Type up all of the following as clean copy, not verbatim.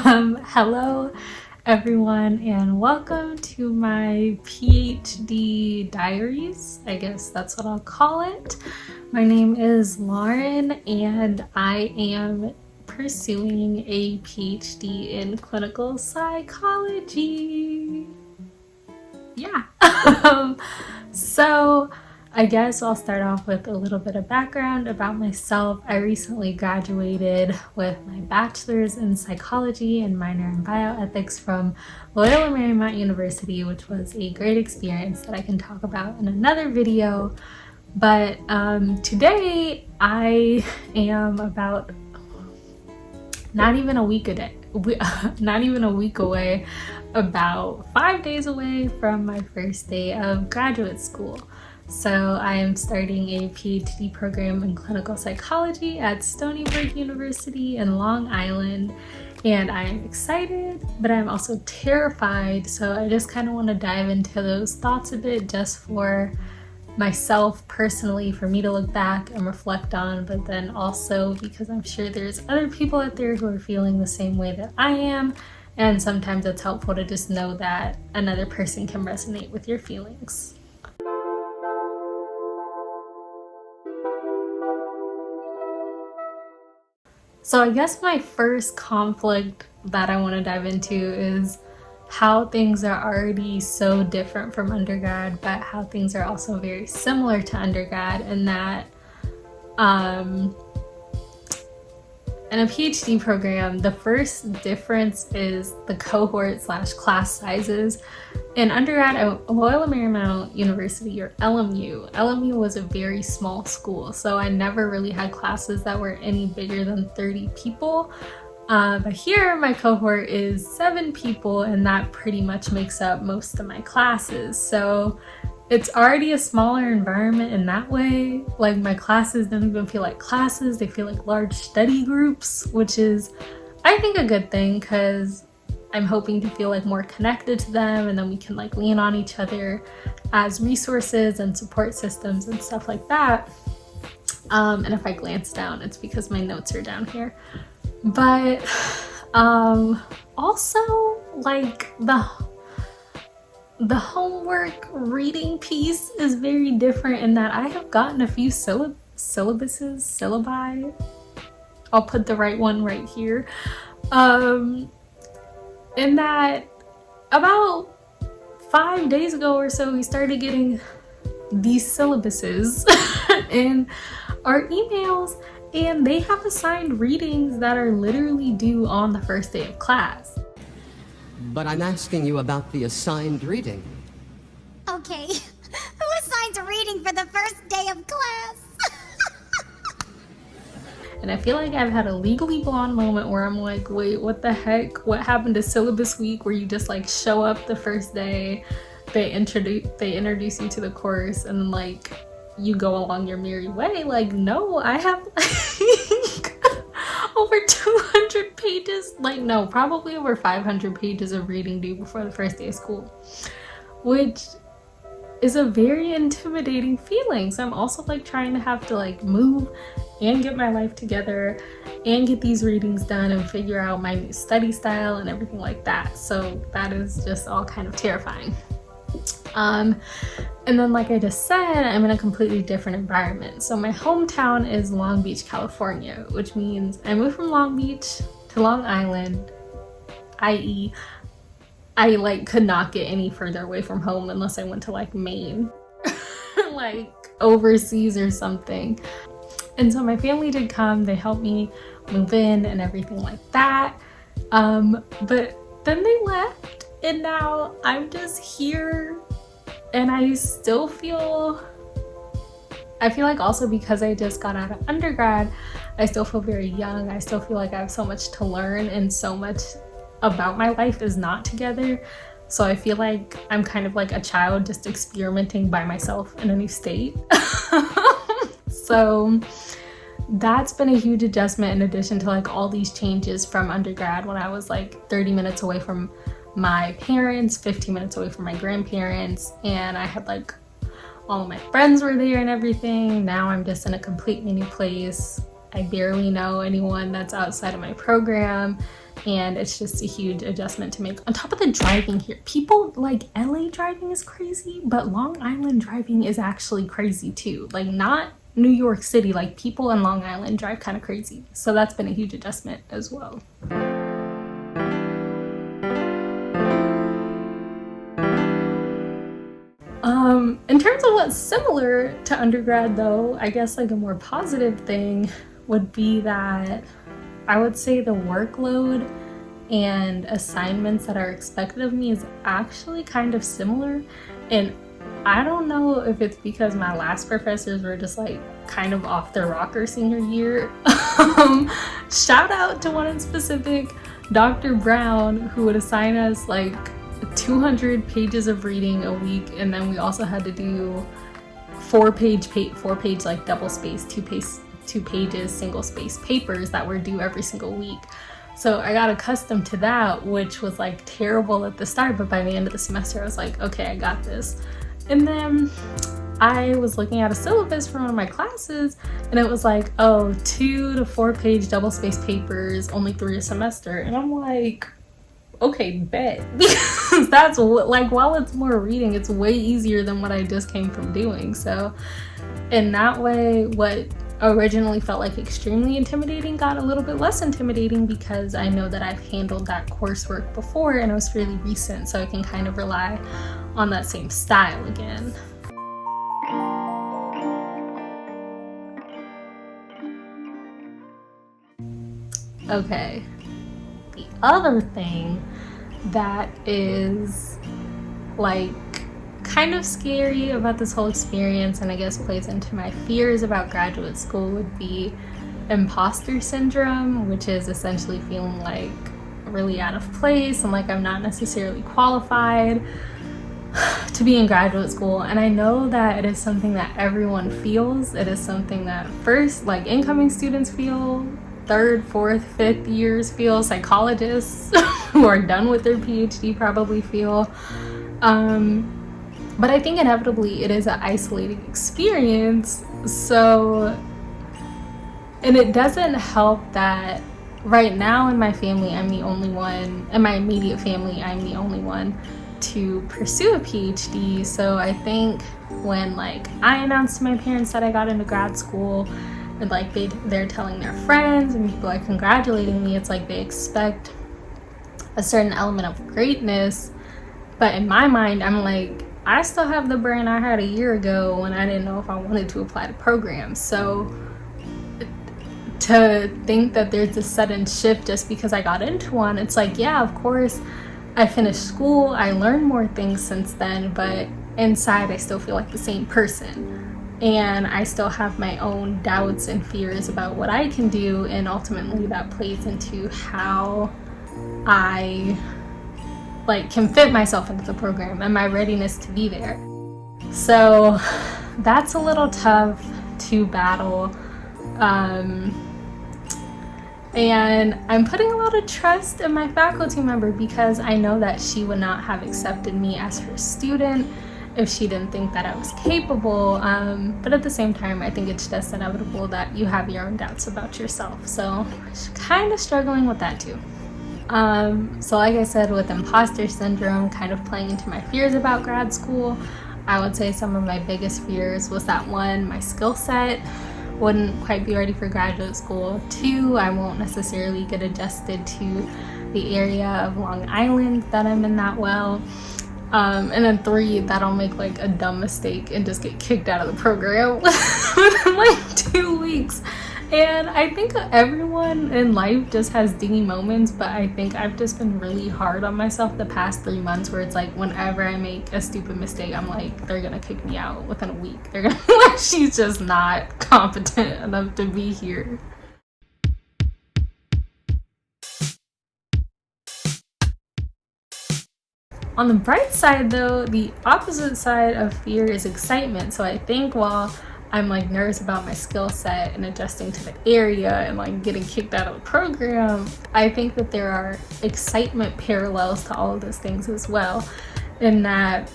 Hello everyone and welcome to my PhD diaries. I guess that's what I'll call it. My name is Lauren and I am pursuing a PhD in clinical psychology. Yeah. So I guess I'll start off with a little bit of background about myself. I recently graduated with my bachelor's in psychology and minor in bioethics from Loyola Marymount University, which was a great experience that I can talk about in another video. But today I am about not even a week away, about 5 days away from my first day of graduate school. So I am starting a PhD program in clinical psychology at Stony Brook University in Long Island, and I am excited, but I'm also terrified. So I just kind of want to dive into those thoughts a bit just for myself personally, for me to look back and reflect on, but then also because I'm sure there's other people out there who are feeling the same way that I am, and sometimes it's helpful to just know that another person can resonate with your feelings. So I guess my first conflict that I want to dive into is how things are already so different from undergrad, but how things are also very similar to undergrad, and that in a PhD program, the first difference is the cohort/class sizes. In undergrad at Loyola Marymount University, or LMU was a very small school, so I never really had classes that were any bigger than 30 people. But here my cohort is 7 people, and that pretty much makes up most of my classes. So it's already a smaller environment in that way. Like, my classes don't even feel like classes, they feel like large study groups, which is, I think, a good thing, because I'm hoping to feel like more connected to them, and then we can like lean on each other as resources and support systems and stuff like that. And if I glance down, it's because my notes are down here. But also, like, the homework reading piece is very different in that I have gotten a few syllabi. I'll put the right one right here. In that about 5 days ago or so, we started getting these syllabuses in our emails, and they have assigned readings that are literally due on the first day of class. But I'm asking you about the assigned reading. Okay, who assigns a reading for the first day of class? And I feel like I've had a Legally Blonde moment where I'm like, wait, what the heck? What happened to syllabus week, where you just like show up the first day, they introduce you to the course, and like you go along your merry way? Like, no, I have like over 200 pages, like, no, probably over 500 pages of reading due before the first day of school, which is a very intimidating feeling. So I'm also like trying to have to like move and get my life together and get these readings done and figure out my new study style and everything like that. So that is just all kind of terrifying. And then, like I just said, I'm in a completely different environment. So my hometown is Long Beach, California, which means I moved from Long Beach to Long Island, i.e. I like could not get any further away from home unless I went to like Maine, like overseas or something. And so my family did come, they helped me move in and everything like that. But then they left, and now I'm just here, and I feel like also because I just got out of undergrad, I still feel very young. I still feel like I have so much to learn, and so much about my life is not together. So I feel like I'm kind of like a child just experimenting by myself in a new state. So that's been a huge adjustment, in addition to like all these changes from undergrad, when I was like 30 minutes away from my parents, 15 minutes away from my grandparents, and I had like all of my friends were there and everything. Now I'm just in a completely new place. I barely know anyone that's outside of my program, and it's just a huge adjustment to make. On top of the driving here, people like LA driving is crazy, but Long Island driving is actually crazy too. Like not New York City, like people in Long Island drive kind of crazy. So that's been a huge adjustment as well. In terms of what's similar to undergrad though, I guess like a more positive thing would be that I would say the workload and assignments that are expected of me is actually kind of similar. And I don't know if it's because my last professors were just like kind of off their rocker senior year. Shout out to one in specific, Dr. Brown, who would assign us like 200 pages of reading a week, and then we also had to do four page like double space, two pages single space papers that were due every single week. So I got accustomed to that, which was like terrible at the start, but by the end of the semester I was like, okay, I got this. And then I was looking at a syllabus for one of my classes, and it was like, oh, 2 to 4 page double space papers, only 3 a semester. And I'm like, okay, bet. Because that's like, while it's more reading, it's way easier than what I just came from doing. So in that way, what originally felt like extremely intimidating got a little bit less intimidating, because I know that I've handled that coursework before and it was fairly recent, so I can kind of rely on that same style again. Okay, the other thing that is like kind of scary about this whole experience, and I guess plays into my fears about graduate school, would be imposter syndrome, which is essentially feeling like really out of place and like I'm not necessarily qualified to be in graduate school. And I know that it is something that everyone feels. It is something that first, like incoming students feel, third, fourth, fifth years feel, psychologists who are done with their PhD probably feel. But I think inevitably it is an isolating experience. So, and it doesn't help that right now in my family, I'm the only one, in my immediate family, I'm the only one to pursue a PhD. So I think when like I announced to my parents that I got into grad school, and like they're telling their friends and people are congratulating me, it's like they expect a certain element of greatness. But in my mind, I'm like, I still have the brain I had a year ago when I didn't know if I wanted to apply to programs. So to think that there's a sudden shift just because I got into one, it's like, yeah, of course, I finished school, I learned more things since then, but inside I still feel like the same person. And I still have my own doubts and fears about what I can do, and ultimately that plays into how I like can fit myself into the program and my readiness to be there. So that's a little tough to battle. And I'm putting a lot of trust in my faculty member, because I know that she would not have accepted me as her student if she didn't think that I was capable. But at the same time, I think it's just inevitable that you have your own doubts about yourself. So kind of struggling with that too. So like I said, with imposter syndrome kind of playing into my fears about grad school, I would say some of my biggest fears was that, one, my skill set wouldn't quite be ready for graduate school. 2, I won't necessarily get adjusted to the area of Long Island that I'm in that well. And then 3, that I'll make like a dumb mistake and just get kicked out of the program within like 2 weeks. And I think everyone in life just has dingy moments, but I think I've just been really hard on myself the past 3 months, where it's like whenever I make a stupid mistake, I'm like, they're gonna kick me out within a week. They're gonna be like, she's just not competent enough to be here. On the bright side though, the opposite side of fear is excitement. So I think while I'm like nervous about my skill set and adjusting to the area and like getting kicked out of the program, I think that there are excitement parallels to all of those things as well. In that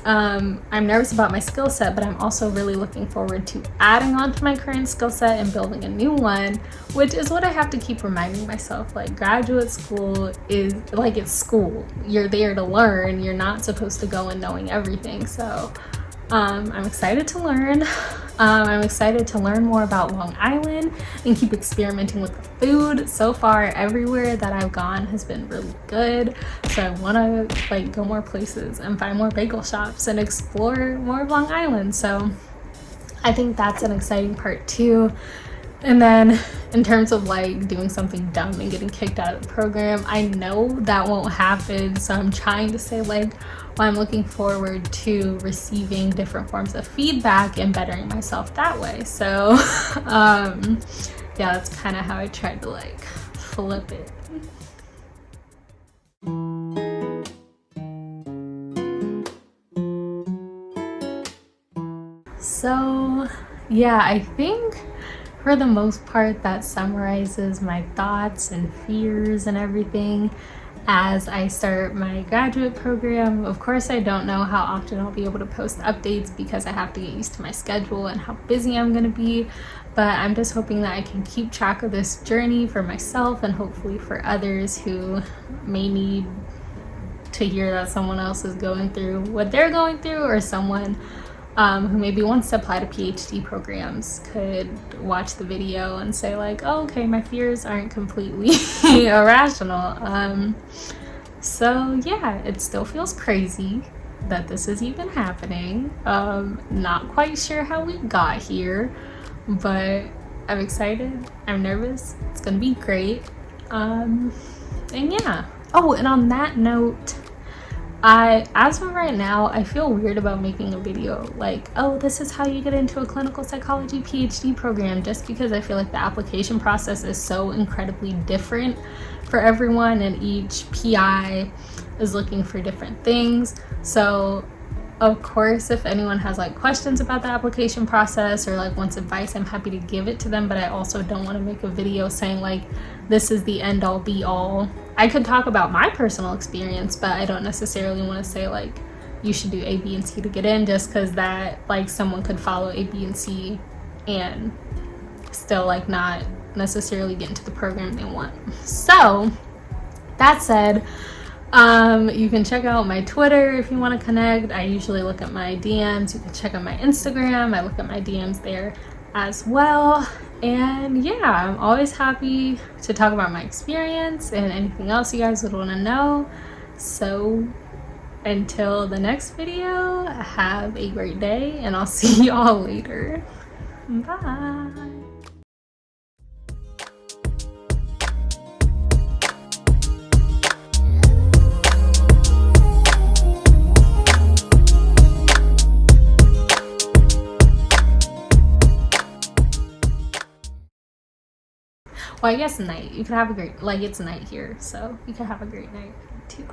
I'm nervous about my skill set, but I'm also really looking forward to adding on to my current skill set and building a new one, which is what I have to keep reminding myself. Like, graduate school is like, it's school. You're there to learn. You're not supposed to go in knowing everything. So I'm excited to learn. I'm excited to learn more about Long Island and keep experimenting with the food. So far, everywhere that I've gone has been really good. So I want to like go more places and find more bagel shops and explore more of Long Island. So I think that's an exciting part too. And then in terms of like doing something dumb and getting kicked out of the program, I know that won't happen. So I'm trying to say like, well, I'm looking forward to receiving different forms of feedback and bettering myself that way. So yeah, that's kind of how I tried to like flip it. So yeah, I think for the most part that summarizes my thoughts and fears and everything as I start my graduate program. Of course, I don't know how often I'll be able to post updates because I have to get used to my schedule and how busy I'm going to be, but I'm just hoping that I can keep track of this journey for myself and hopefully for others who may need to hear that someone else is going through what they're going through, or someone who maybe wants to apply to PhD programs could watch the video and say like, oh, okay, my fears aren't completely irrational. So yeah, it still feels crazy that this is even happening. Not quite sure how we got here, but I'm excited, I'm nervous, it's gonna be great. And yeah. Oh, and on that note, as of right now, I feel weird about making a video like, oh, this is how you get into a clinical psychology PhD program, just because I feel like the application process is so incredibly different for everyone and each PI is looking for different things. So of course, if anyone has like questions about the application process or like wants advice, I'm happy to give it to them, but I also don't want to make a video saying like this is the end all be all. I could talk about my personal experience, but I don't necessarily want to say like you should do A, B, and C to get in, just because that like someone could follow A, B, and C and still like not necessarily get into the program they want. So that said, you can check out my Twitter if you want to connect. I usually look at my DMs. You can check out my Instagram. I look at my DMs there as well. And yeah, I'm always happy to talk about my experience and anything else you guys would want to know. So until the next video, have a great day and I'll see y'all later. Bye. Well, I guess night. You could have a great, like, it's night here, so you could have a great night too.